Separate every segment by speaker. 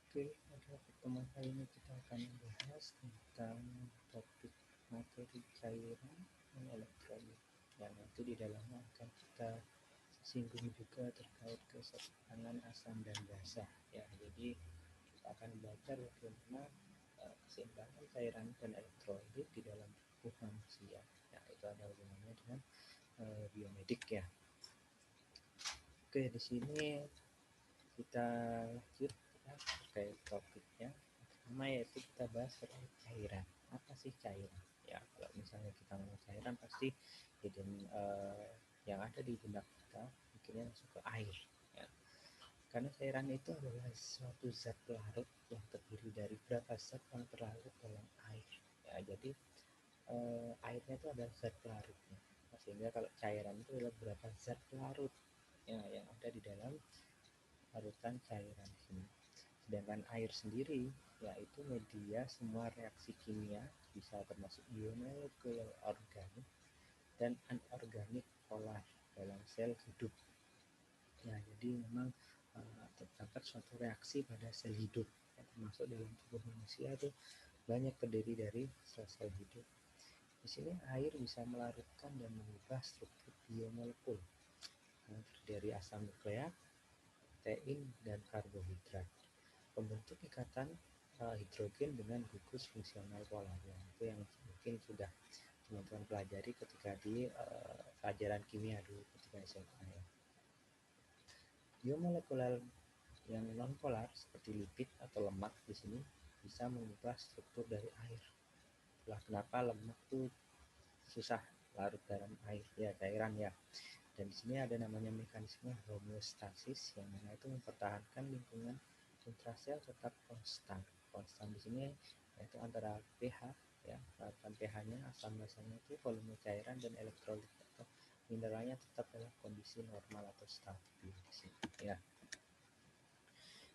Speaker 1: Oke, pada pertemuan kali ini kita akan membahas tentang topik materi cairan dan elektrolit yang nanti di dalamnya akan kita singgung juga terkait keseimbangan asam dan basa ya. Jadi kita akan belajar bagaimana keseimbangan cairan dan elektrolit di dalam tubuh manusia. Ya, itu ada hubungannya dengan biomedik ya. Oke, di sini kita lanjut ya, terkait topiknya. Pertama yaitu kita bahas terkait cairan. Apa sih cairan? Ya, kalau misalnya kita ngomong cairan pasti yang ada di benak kita mikirnya langsung ke air. Ya. Karena cairan itu adalah suatu zat pelarut yang terdiri dari beberapa zat yang terlarut dalam air. Ya, jadi airnya itu adalah zat pelarutnya. Nah, sehingga kalau cairan itu adalah beberapa zat pelarut ya, yang ada di dalam larutan cairan ini. Sedangkan air sendiri yaitu media semua reaksi kimia, bisa termasuk biomolekuler organik dan anorganik polar dalam sel hidup. Ya, jadi memang terdapat suatu reaksi pada sel hidup, ya, termasuk dalam tubuh manusia itu banyak terdiri dari sel-sel hidup. Di sini air bisa melarutkan dan mengubah struktur biomolekul yang terdiri dari asam nukleat, protein, dan karbohidrat. Pembentuk ikatan hidrogen dengan gugus fungsional polar, ya, itu yang mungkin sudah teman-teman pelajari ketika di pelajaran kimia dulu ketika SMA ya. Biomolekular yang non polar seperti lipid atau lemak di sini bisa mengubah struktur dari air. Itulah kenapa lemak itu susah larut dalam air ya, cairan ya. Dan di sini ada namanya mekanisme homeostasis yang mana itu mempertahankan lingkungan intrasel tetap konstan. Konstan di sini yaitu antara pH ya, larutan pH-nya, asam basanya itu, volume cairan dan elektrolit atau mineralnya tetap dalam kondisi normal atau stabil di sini ya.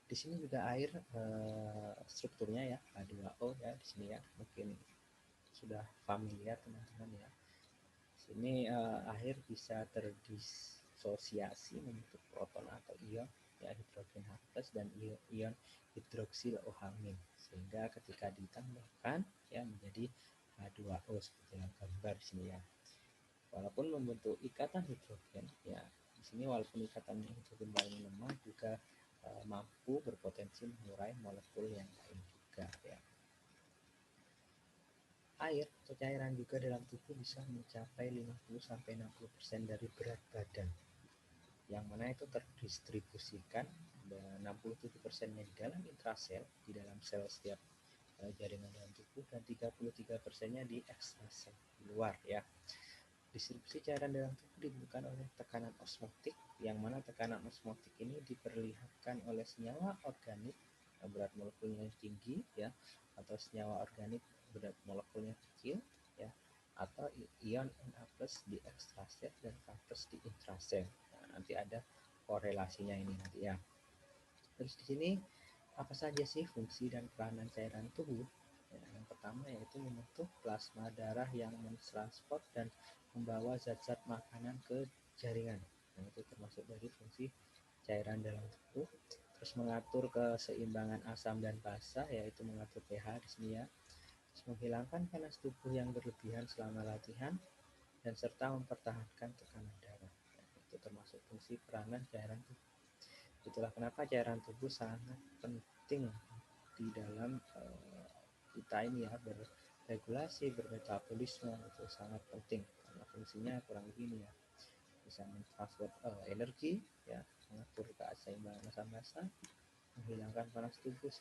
Speaker 1: Di sini juga air strukturnya ya H2O ya di sini ya, mungkin sudah familiar teman-teman ya. Sini air bisa terdisosiasi membentuk proton atau ion ya, hidrogen H+ dan ion hidroksil OH- sehingga ketika ditambahkan ya menjadi H2O seperti yang gambar di sini ya. Walaupun membentuk ikatan hidrogen ya, di sini walaupun ikatan hidrogen paling lemah juga mampu berpotensi mengurai molekul yang lain juga ya. Air atau cairan juga dalam tubuh bisa mencapai 50-60% dari berat badan, yang mana itu terdistribusikan 67%-nya di dalam intrasel, di dalam sel setiap jaringan dalam tubuh, dan 33%-nya di ekstrasel, di luar ya. Distribusi cairan dalam tubuh ditentukan oleh tekanan osmotik, yang mana tekanan osmotik ini diperlihatkan oleh senyawa organik berat molekulnya tinggi ya, atau senyawa organik berat molekulnya kecil ya, atau ion Na+ di ekstrasel dan K+ di intrasel. Nah, nanti ada korelasinya ini nanti ya. Terus di sini apa saja sih fungsi dan peranan cairan tubuh? Ya, yang pertama yaitu membentuk plasma darah yang mentransport dan membawa zat-zat makanan ke jaringan. Nah, itu termasuk dari fungsi cairan dalam tubuh. Terus mengatur keseimbangan asam dan basa, yaitu mengatur pH di sini ya. Terus menghilangkan panas tubuh yang berlebihan selama latihan, dan serta mempertahankan tekanan darah. Nah, itu termasuk fungsi peranan cairan tubuh. Itulah kenapa cairan tubuh sangat penting di dalam kita ini ya, berregulasi, bermetabolisme, itu sangat penting karena fungsinya kurang lebih ini ya, bisa mentransfer energi ya, mengatur keseimbangan asam basa, menghilangkan panas tubuh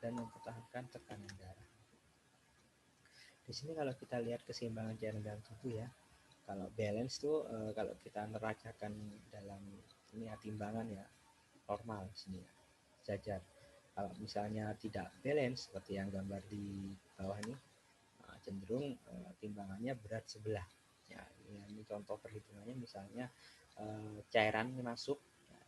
Speaker 1: dan mempertahankan tekanan darah. Di sini kalau kita lihat keseimbangan cairan dalam tubuh ya, kalau balance tuh kalau kita neracakan dalam ini ya, timbangan ya normal sini ya, sejajar. Kalau misalnya tidak balance seperti yang gambar di bawah ini, cenderung timbangannya berat sebelah. Ya, ini contoh perhitungannya, misalnya cairan masuk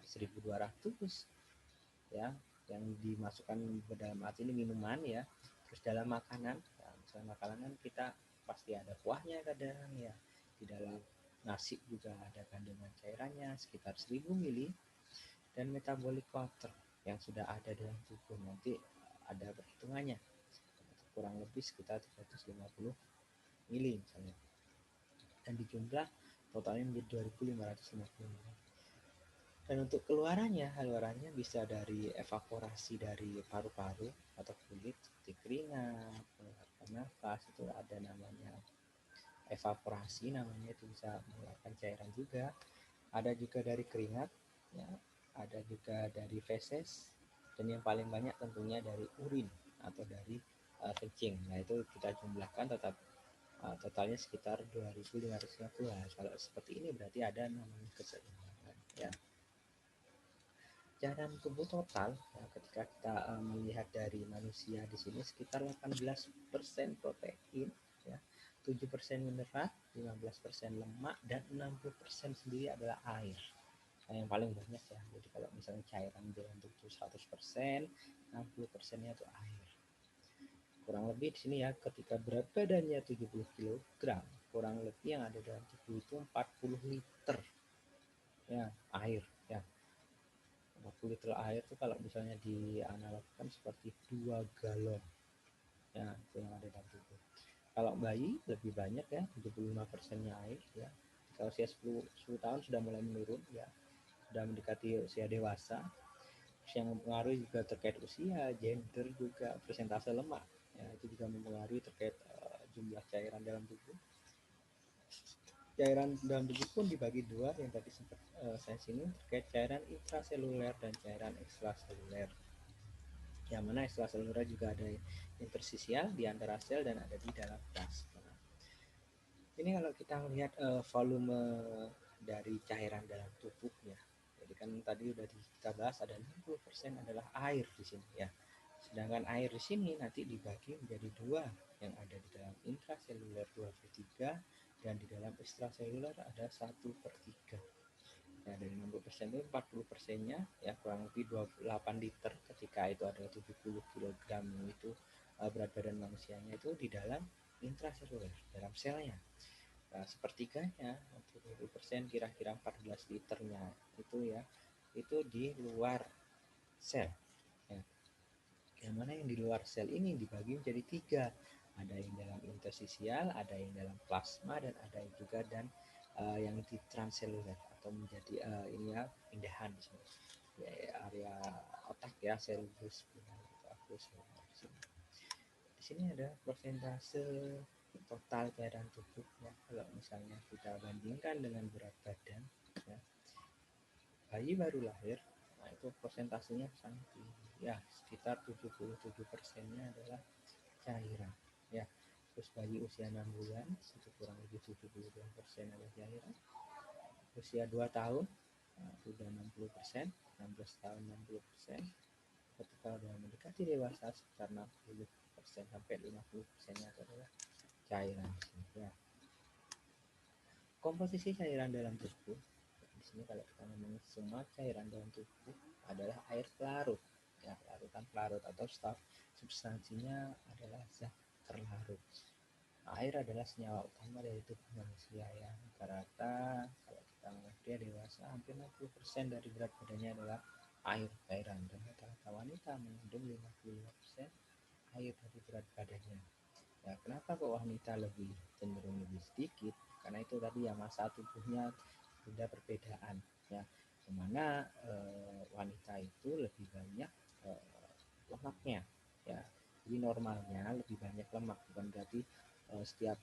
Speaker 1: 1200 ya, yang dimasukkan ke dalam arti ini minuman ya. Terus dalam makanan, ya, misalnya makanan kita pasti ada kuahnya kadang ya. Di dalam nasi juga ada kandungan cairannya sekitar 1000 mili, dan metabolic water yang sudah ada dalam tubuh. Nanti ada perhitungannya, kurang lebih sekitar 350 mili misalnya, dan dijumlah totalnya menjadi 2550 mili. Dan untuk keluarannya bisa dari evaporasi dari paru-paru atau kulit seperti keringat, mengeluarkan nafas, itu ada namanya evaporasi, namanya itu bisa mengeluarkan cairan juga. Ada juga dari keringat, ya, ada juga dari feses, dan yang paling banyak tentunya dari urin atau dari kencing. Nah itu kita jumlahkan tetap totalnya sekitar 2550. Kalau seperti ini berarti ada namanya keseimbangan, ya. Cairan tubuh total, ya, ketika kita melihat dari manusia di sini sekitar 18% protein, ya, 7% mineral, 15% lemak, dan 60% sendiri adalah air. Nah, yang paling banyak ya. Jadi kalau misalnya cairan dalam tubuh 100%, 60%-nya itu air. Kurang lebih di sini ya, ketika berat badannya 70 kg, kurang lebih yang ada dalam tubuh itu 40 liter ya air, ya. 40 liter air itu kalau misalnya dianalogkan seperti 2 galon, ya, itu yang ada dalam tubuh. Kalau bayi lebih banyak ya, 75%-nya air, ya. Kalau usia 10 tahun sudah mulai menurun, ya, sudah mendekati usia dewasa. Yang mempengaruhi juga terkait usia, gender, juga persentase lemak, ya, itu juga mempengaruhi terkait jumlah cairan dalam tubuh. Cairan dalam tubuh pun dibagi dua, yang tadi sempat saya singgung terkait cairan intraseluler dan cairan ekstraseluler. Yang mana ekstraseluler juga ada intersisial di antara sel dan ada di dalam plasma. Ini kalau kita melihat volume dari cairan dalam tubuh, ya. Jadi kan tadi udah kita bahas ada 60% adalah air di sini, ya. Sedangkan air di sini nanti dibagi menjadi dua, yang ada di dalam intraseluler 2/3 dan di dalam ekstraseluler ada 1/3. Ya, dari 60% itu 40%-nya ya kurang lebih 28 liter, ketika itu adalah 70 kg itu berat badan manusianya itu di dalam intraseluler, dalam selnya. Nah, sepertiganya 20% kira-kira 14 liternya itu ya, itu di luar sel, ya. Yang mana yang di luar sel ini dibagi menjadi tiga, ada yang dalam intersisial, ada yang dalam plasma, dan ada juga dan yang di transseluler atau menjadi ini ya pindahan di sini, ya, area otak ya, cerebellum spinal. Di sini ada persentase total cairan tubuh, ya. Kalau misalnya kita bandingkan dengan berat badan, ya, bayi baru lahir, nah itu persentasenya sangat tinggi, ya, sekitar 77%-nya adalah cairan, ya. Terus bayi usia 6 bulan itu kurang lebih 72% adalah cairan. Usia 2 tahun sudah 60%, 16 tahun 60%. Ketika sudah mendekati dewasa sekitar 60% sampai 50%-nya adalah cairan, ya. Komposisi cairan dalam tubuh, di sini kalau kita ngomong semua cairan dalam tubuh adalah air pelarut, ya, larutan pelarut atau substansinya adalah zat terlarut. Air adalah senyawa utama dari tubuh manusia, ya. Rata-rata kalau kita pria dewasa hampir 60% dari berat badannya adalah cairan, dan rata-rata wanita mengandung 55% air dari berat badannya. Ya, kenapa kok wanita lebih cenderung lebih sedikit? Karena itu tadi ya, masa tubuhnya beda perbedaan, ya. Dimana wanita itu lebih banyak lemaknya, ya. Jadi normalnya lebih banyak lemak, bukan berarti setiap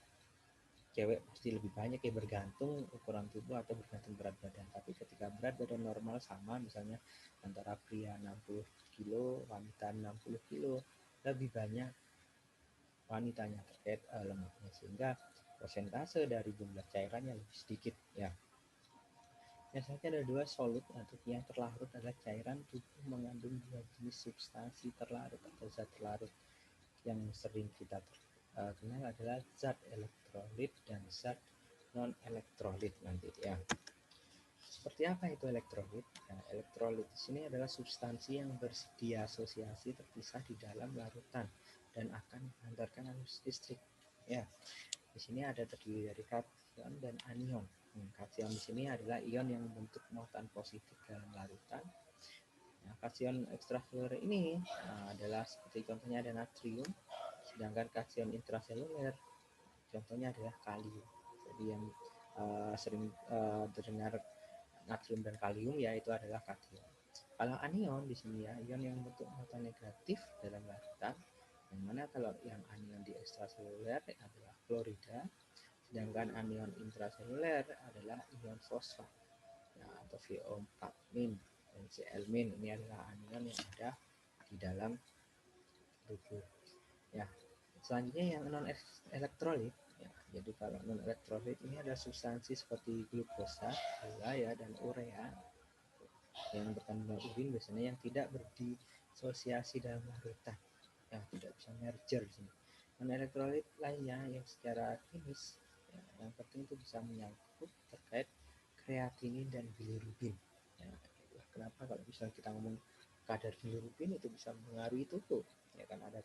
Speaker 1: cewek pasti lebih banyak, ya, bergantung ukuran tubuh atau bergantung berat badan. Tapi ketika berat badan normal sama, misalnya antara pria 60 kilo, wanita 60 kilo, lebih banyak wanitanya terkait lemaknya, sehingga persentase dari jumlah cairannya lebih sedikit, ya. Biasanya ada dua solid atau yang terlarut adalah cairan tubuh mengandung dua jenis substansi terlarut atau zat terlarut. Yang sering kita kenal adalah zat elektrolit dan zat non elektrolit nanti, ya. Seperti apa itu elektrolit? Nah, elektrolit di sini adalah substansi yang berdiasosiasi terpisah di dalam larutan dan akan menghantarkan arus listrik, ya. Di sini ada terdiri dari kation dan anion. Kation di sini adalah ion yang membentuk muatan positif dalam larutan. Nah, kation ekstraseluler ini adalah seperti contohnya ada natrium, sedangkan kation intraseluler contohnya adalah kalium. Jadi yang sering terdengar natrium dan kalium yaitu adalah kation. Kalau anion di sini ya, ion yang bentuk nota negatif dalam larutan, yang mana kalau yang anion di ekstraseluler adalah klorida, sedangkan anion intraseluler adalah ion fosfat ya, atau VO4 min dan Cl min. Ini adalah anion yang ada di dalam tubuh ya. Selanjutnya yang non elektrolit ya, jadi kalau non elektrolit ini ada substansi seperti glukosa, gula ya, dan urea yang berkandungan urin biasanya yang tidak berdisosiasi dalam larutan ya, tidak bisa merger di sini. Non elektrolit lainnya yang secara klinis ya, yang penting itu bisa menyangkut terkait kreatinin dan bilirubin ya. Kenapa kalau misalnya kita ngomong kadar bilirubin itu bisa mengaruhi tubuh ya, kan ada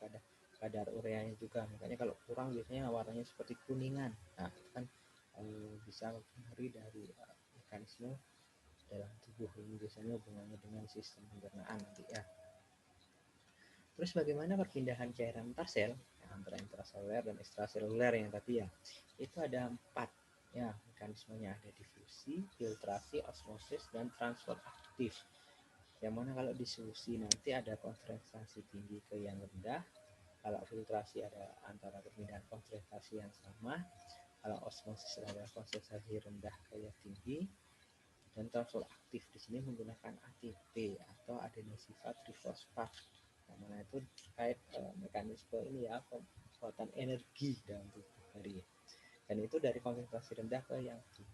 Speaker 1: kadar ureanya juga, makanya kalau kurang biasanya warnanya seperti kuningan. Nah itu kan bisa mempengaruhi dari mekanisme dalam tubuh ini, biasanya hubungannya dengan sistem pencernaan nanti ya. Terus bagaimana perpindahan cairan antar sel ya, antara intraseluler dan ekstraseluler yang tadi ya, itu ada 4 ya mekanismenya, ada difusi, filtrasi, osmosis, dan transfer aktif. Yang mana kalau difusi nanti ada konsentrasi tinggi ke yang rendah, kalau filtrasi ada antara perpindahan konsentrasi yang sama, kalau osmosis ada konsentrasi rendah ke yang tinggi, dan transfer aktif di sini menggunakan ATP atau adenosifat trifosfat, yang mana itu terkait mekanisme ini ya, kekuatan energi dalam tubuh dari, dan itu dari konsentrasi rendah ke yang tinggi.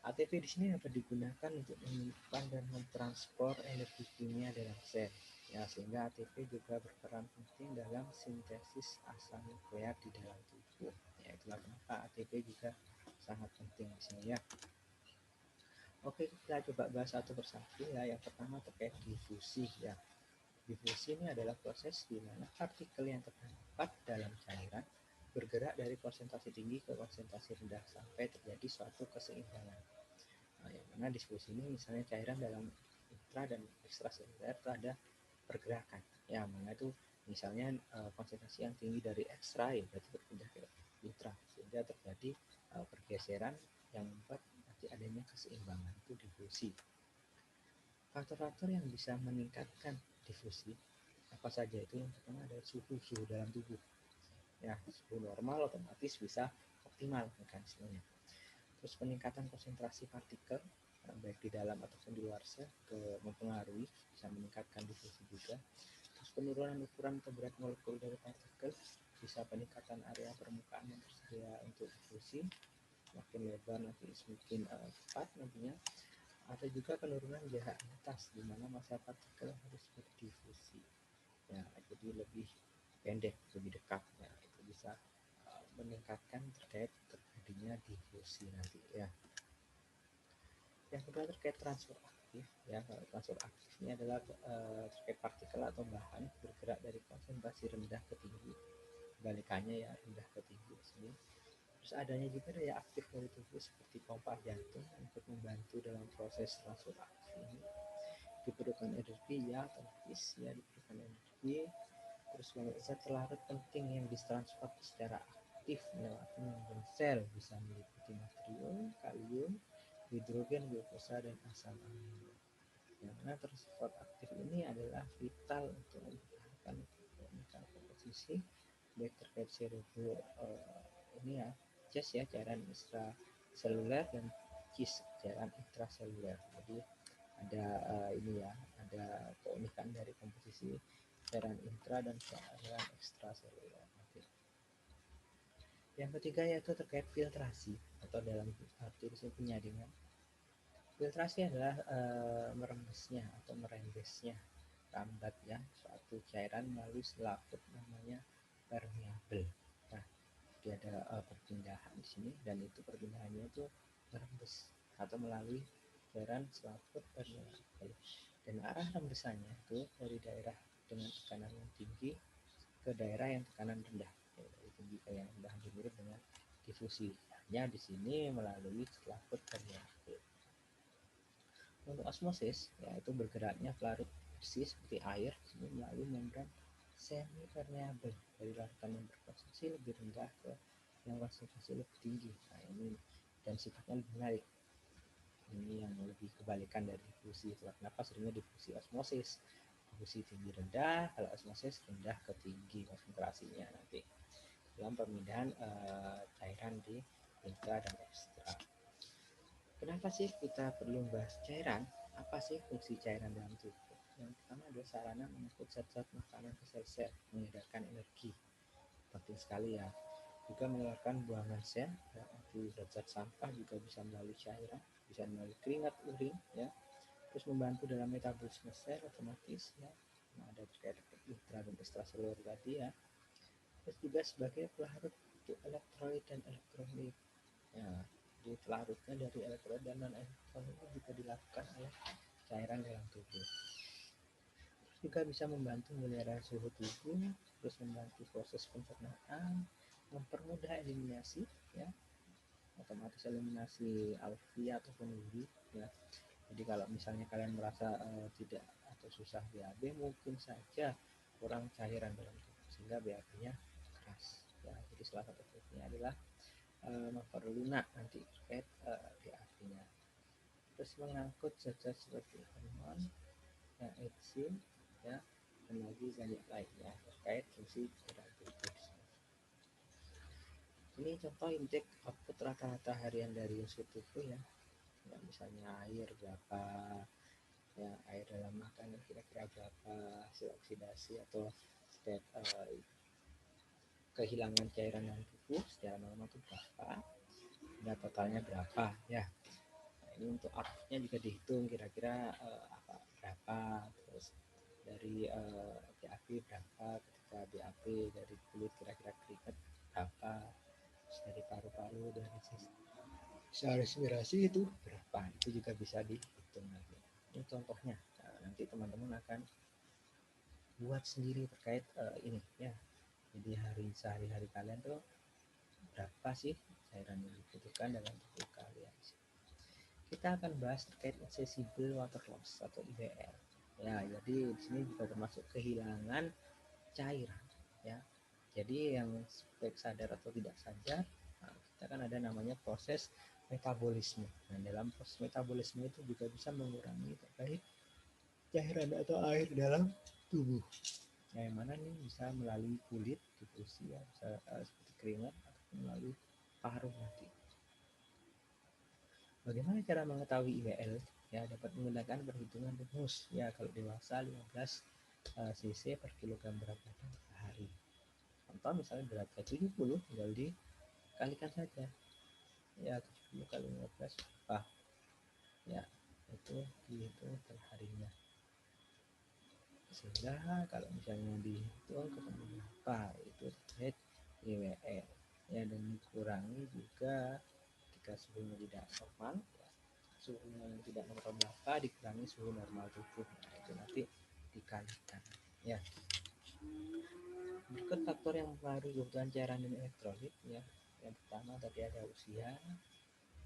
Speaker 1: ATP di sini dapat digunakan untuk menyimpan dan mentransfer energi kimia dalam sel ya, sehingga ATP juga berperan penting dalam sintesis asam nukleat di dalam tubuh ya. Itulah kenapa ATP juga sangat penting di sini ya. Oke, kita coba bahas satu persatu ya. Yang pertama terkait difusi ya. Difusi ini adalah proses di mana partikel yang terdapat dalam cairan bergerak dari konsentrasi tinggi ke konsentrasi rendah sampai terjadi suatu keseimbangan. Nah, yang mana difusi ini misalnya cairan dalam intra dan ekstraseluler itu ada pergerakan. Ya, mana itu misalnya konsentrasi yang tinggi dari ekstra ya berarti berpindah ke intra, sehingga terjadi pergeseran yang membuat nanti adanya keseimbangan, itu difusi. Faktor-faktor yang bisa meningkatkan difusi apa saja itu? Yang pertama ada suhu dalam tubuh ya, suhu normal otomatis bisa optimal mekanismenya. Terus peningkatan konsentrasi partikel baik di dalam ataupun di luar sel ke mempengaruhi, bisa meningkatkan difusi juga. Terus penurunan ukuran atau berat molekul dari partikel, bisa peningkatan area permukaan yang tersedia untuk difusi, makin lebar nanti semakin cepat nantinya. Ada juga penurunan jarak lintas di mana masa partikel harus berdifusi ya, jadi lebih pendek, lebih dekat ya, itu bisa meningkatkan terkait terjadinya difusi nanti ya. Yang kedua terkait transfer aktif ya. Kalau transfer aktif ini adalah terkait partikel atau bahan bergerak dari konsentrasi rendah ke tinggi, kebalikannya ya, rendah ke tinggi di sini. Terus adanya juga daya aktif dari tubuh seperti pompa jantung untuk membantu dalam proses transfer aktif ini. Diperlukan energi ya, otomatis ya diperlukan energi. Terus banyak zat terlarut penting yang ditransfer secara aktif melewati membrana sel, bisa meliputi natrium, kalium, hidrogen, glukosa, dan asam amino. Yang mana transport aktif ini adalah vital untuk mempertahankan komposisi baik terkait seluler ini ya, CIS ya, cairan ekstraseluler, dan CIS cairan intraseluler. Jadi ada ini ya, ada keunikan dari komposisi cairan intra dan cairan ekstraseluler. Yang ketiga yaitu terkait filtrasi atau dalam arti penyaringan. Filtrasi adalah merembesnya atau merembesnya rambat ya suatu cairan melalui selaput namanya permeabel. Nah, dia ada perpindahan di sini, dan itu perpindahannya itu merembes atau melalui cairan selaput permeabel. Dan arah rembesannya itu dari daerah dengan tekanan yang tinggi ke daerah yang tekanan rendah. Dari tinggi ke yang rendah, mirip dengan difusi. Hanya di sini melalui selaput permeabel. Untuk osmosis, yaitu bergeraknya pelarut bersih seperti air melalui membran semi permeabel dari larutan yang berkonsentrasi lebih rendah ke yang konsentrasi lebih tinggi. Nah, ini dan sifatnya lebih menarik. Ini yang lebih kebalikan dari difusi. Kenapa seringnya difusi osmosis? Difusi tinggi rendah, kalau osmosis rendah ke tinggi konsentrasinya nanti dalam pemindahan cairan di intra dan ekstra. Kenapa sih kita perlu membahas cairan? Apa sih fungsi cairan dalam tubuh? Yang pertama adalah sarana mengangkut zat-zat makanan ke sel-sel, mengedarkan energi. Penting sekali ya. Juga mengeluarkan buangan sel, ya, zat-zat sampah juga bisa melalui cairan, bisa melalui keringat, urin, ya. Terus membantu dalam metabolisme sel otomatis, ya. Nah, ada terkait intra dan ekstraseluler tadi ya. Terus juga sebagai pelarut untuk elektrolit dan elektrolit. Ya, di pelarutnya dari elektrolit dan non elektrolit juga dilakukan oleh cairan dalam tubuh. Terus juga bisa membantu memelihara suhu tubuh, terus membantu proses pencernaan, mempermudah eliminasi, ya, otomatis eliminasi alveoli ataupun uri, ya. Jadi kalau misalnya kalian merasa tidak atau susah BAB, mungkin saja kurang cairan dalam tubuh sehingga BAB-nya keras. Ya, jadi salah satu tipsnya adalah memperlunak nanti terkait BAB-nya. Terus mengangkut zat-zat seperti hormon, ya, enzim, ya, dan lagi banyak lainnya terkait fungsi cairan tubuh. Ini contoh intake output rata-rata harian dari unsur tubuh ya. Ya, misalnya air berapa, ya, air dalam makanan kira-kira berapa, hasil oksidasi atau state, kehilangan cairan dalam tubuh secara normal itu berapa, dan totalnya berapa ya. Nah, ini untuk outputnya juga dihitung kira-kira berapa, terus dari BAB berapa, ketika BAB dari kulit kira-kira keringat berapa, terus dari paru-paru, dari sisa respirasi itu berapa, itu juga bisa dihitung nanti. Ini contohnya. Nah, nanti teman-teman akan buat sendiri terkait ini ya. Jadi sehari-hari kalian tuh berapa sih cairan yang dibutuhkan dalam tubuh kalian. Kita akan bahas terkait accessible water loss atau IWL. Ya, jadi di sini juga termasuk kehilangan cairan ya. Jadi yang baik sadar atau tidak sadar, nah, kita kan ada namanya proses metabolisme. Nah, dalam proses metabolisme itu juga bisa mengurangi terkait cairan atau air dalam tubuh. Nah, yang mana nih bisa melalui kulit, difusi ya, bisa seperti keringat ataupun melalui paru nanti. Bagaimana cara mengetahui IWL? Ya, dapat menggunakan perhitungan rumus. Ya, kalau dewasa 15 cc per kilogram berat badan per hari. Contoh misalnya beratnya 70, tinggal dikalikan saja. Ya, 70 kali 15 berapa? Ya, itu dihitung per harinya. Sehingga kalau misalnya dihitung ketemu berapa, itu terkait IWL. Ya, dan dikurangi juga ketika suhunya tidak normal, ya, suhunya yang tidak normal berapa dikurangi suhu normal tubuh. Nah, itu nanti dikalikan ya. Berikut faktor yang mempengaruhi kebutuhan cairan dan elektrolit ya. Yang pertama tadi ada usia,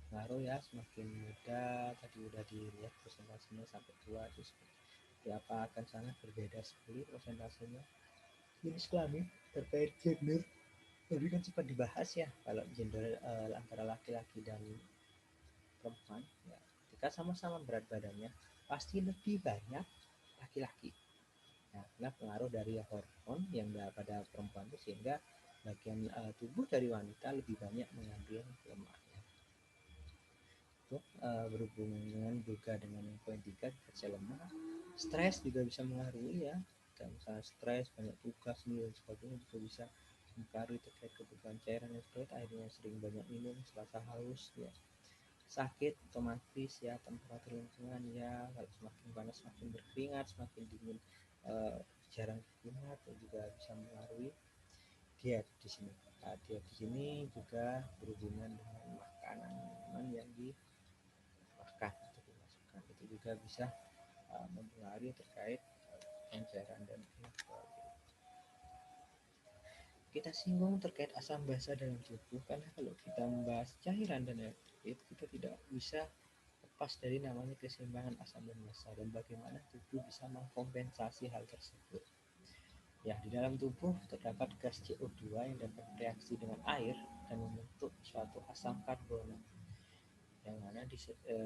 Speaker 1: pengaruh ya, semakin muda tadi udah dilihat persentasenya sampai tua itu seperti apa, akan sangat berbeda sekali persentasenya. Jenis kelamin terkait gender tadi kan sempat dibahas ya, kalau gender antara laki-laki dan perempuan ya, ketika sama-sama berat badannya pasti lebih banyak laki-laki ya, karena pengaruh dari hormon yang pada perempuan itu, sehingga bagian tubuh dari wanita lebih banyak mengambil lemaknya. Itu berhubungan juga dengan poin 3 kerja lemak. Stres juga bisa mengaruhi ya, kalau misalnya stres, banyak tugas dan sebagainya juga bisa mempengaruhi terkait kebutuhan cairan dan fluid, akhirnya sering banyak minum selasa haus ya. Sakit otomatis ya, temperatur lingkungan ya, kalau semakin panas semakin berkeringat, semakin dingin jarang berkeringat, juga bisa mengaruhi diet di sini. Nah, diet di sini juga berhubungan dengan makanan minuman yang dimakan atau dimasukkan, itu juga bisa mempengaruhi terkait cairan dan elektrolit. Kita singgung terkait asam basa dalam tubuh, karena kalau kita membahas cairan dan elektrolit kita tidak bisa lepas dari namanya keseimbangan asam dan basa dan bagaimana tubuh bisa mengkompensasi hal tersebut. Ya, di dalam tubuh terdapat gas CO2 yang dapat bereaksi dengan air dan membentuk suatu asam karbonat. Yang mana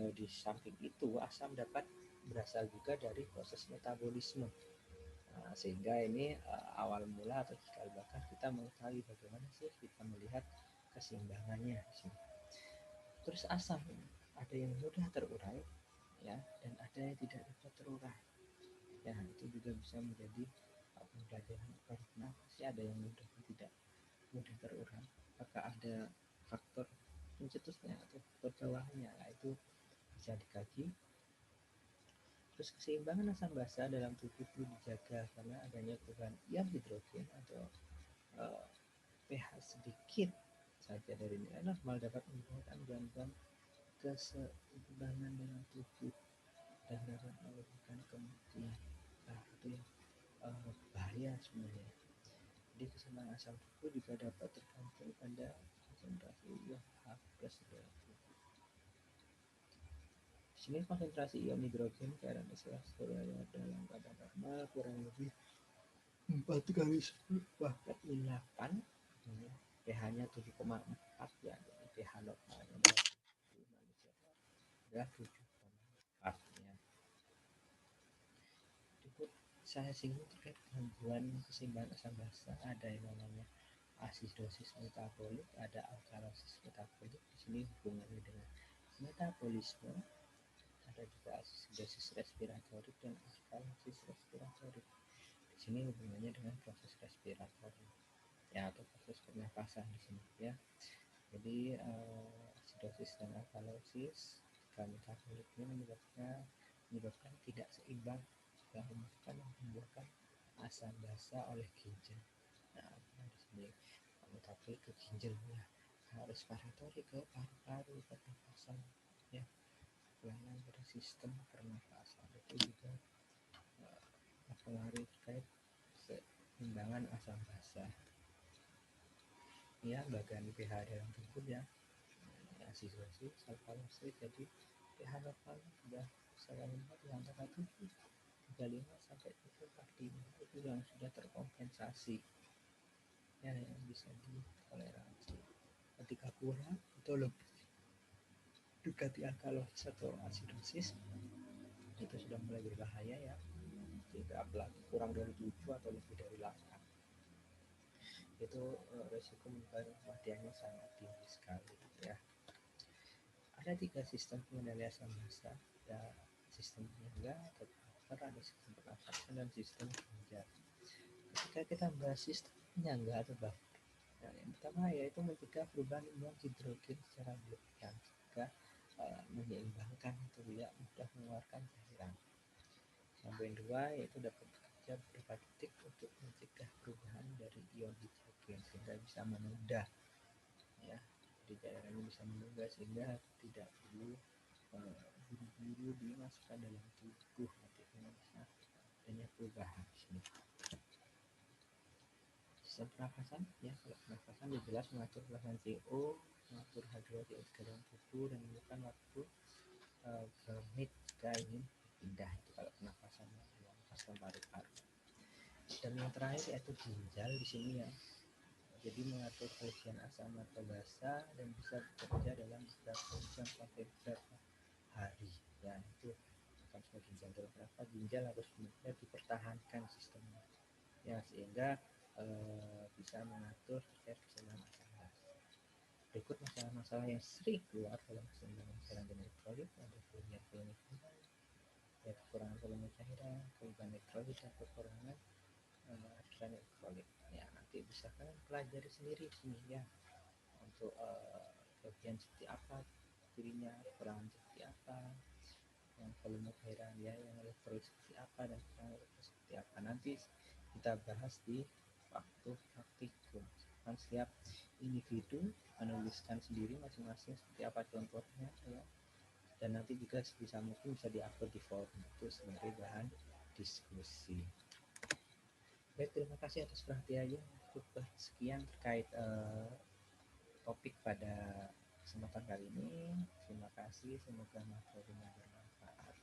Speaker 1: di samping itu asam dapat berasal juga dari proses metabolisme. Nah, sehingga ini awal mula atau cikal bakal kita mengetahui bagaimana sih kita melihat keseimbangannya di sini. Terus asam ada yang mudah terurai ya dan ada yang tidak dapat terurai. Ya, itu juga bisa menjadi pembelajaran karena sih ada yang mudah dan tidak mudah terurai. Apakah ada faktor pencetusnya atau faktor bawahnya? Nah, itu bisa dikaji. Terus keseimbangan asam basa dalam tubuh perlu dijaga karena adanya perubahan ion hidrogen atau pH sedikit saja dari nilai normal dapat menyebabkan gangguan keseimbangan dalam tubuh dan dapat menyebabkan kematian. Nah, itu yang bahaya sebenarnya. Jadi keseimbangan asam tubuh juga dapat tergantung pada konsentrasi ion H+ dalam tubuh. Di sini konsentrasi ion hidrogen cairan istilah surya dalam kadar normal kurang lebih 4 kali 10 bahkan 8, pH-nya 7,4 ya, jadi pH normalnya manusia adalah 7,4 ya. Cukup saya singgung terkait gangguan keseimbangan asam basa. Ada yang namanya asidosis metabolik, ada alkalosis metabolik. Di sini hubungannya dengan metabolisme. Ada juga asidosis respiratorik dan alkalosis respiratorik. Di sini hubungannya dengan proses respiratori ya atau proses pernapasan di sini ya. Jadi asidosis dan alkalosis jika metaboliknya menyebabkan tidak seimbang jika membuahkan asam basa oleh ginjal. Nah, di sini metabolik ke ginjal ya, respiratori ke paru-paru pernapasan ya, kelainan pada sistem pernapasan itu juga mempengaruhi terkait keseimbangan asam basa ya. Bagian pH dalam tubuh ya, asidosis alkalosis, jadi pH normal sudah 4 di antara 7,35 sampai 7,45 itu yang sudah terkompensasi ya, yang bisa ditoleransi. Ketika kurang atau lebih dekati alkalosis atau asidosis itu sudah mulai berbahaya ya. Jika apalagi kurang dari 7 atau lebih dari 8 itu resiko menyebabkan kematiannya sangat tinggi sekali ya. Ada 3 sistem pengendali asam basa, ada sistem penyangga atau buffer, ada sistem pernafasan dan sistem ginjal. Ketika kita membahas sistem penyangga atau buffer, nah, yang pertama yaitu mencegah perubahan ion hidrogen secara berlebihan sehingga menyeimbangkan atau tidak mudah mengeluarkan cairan. Yang kedua yaitu dapat bekerja beberapa detik untuk mencegah perubahan dari ion hidrogen sehingga bisa menunda ya, jadi cairannya bisa menunda sehingga tidak perlu buru-buru dimasukkan dalam tubuh, nanti bisa adanya perubahan di sini. Sistem pernafasan ya, kalau pernafasan jelas mengatur pelepasan CO, mengatur H2CO3 dalam tubuh dan menekan waktu gamit jika ingin pindah. Itu kalau pernafasan dalam fase paru-paru. Dan yang terakhir yaitu ginjal di sini ya, jadi mengatur kelebihan asam atau basa dan bisa bekerja dalam beberapa jam sampai beberapa hari ya. Itu mekanisme ginjal. Kenapa ginjal harus benar-benar dipertahankan sistemnya ya, sehingga bisa mengatur terkait keseimbangan asam basa. Berikut masalah-masalah yang sering keluar dalam keseimbangan cairan dan elektrolit, ada kelebihan ya, kekurangan volume cairan, kelebihan elektrolit dan kekurangan cairan elektrolit ya. Nanti bisa kalian pelajari sendiri sini ya, untuk kelebihan seperti apa cirinya, kekurangan seperti apa, yang volume cairan ya, yang elektrolit seperti apa dan kekurangan elektrolit seperti apa. Nanti kita bahas di waktu praktikum. Kan setiap individu menuliskan sendiri masing-masing seperti apa contohnya ya. Dan nanti juga sebisa mungkin bisa diupload di forum itu sebagai bahan diskusi. Baik, terima kasih atas perhatiannya. Cukup sekian terkait topik pada kesempatan kali ini. Terima kasih, semoga materinya bermanfaat.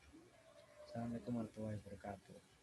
Speaker 1: Assalamualaikum warahmatullahi wabarakatuh.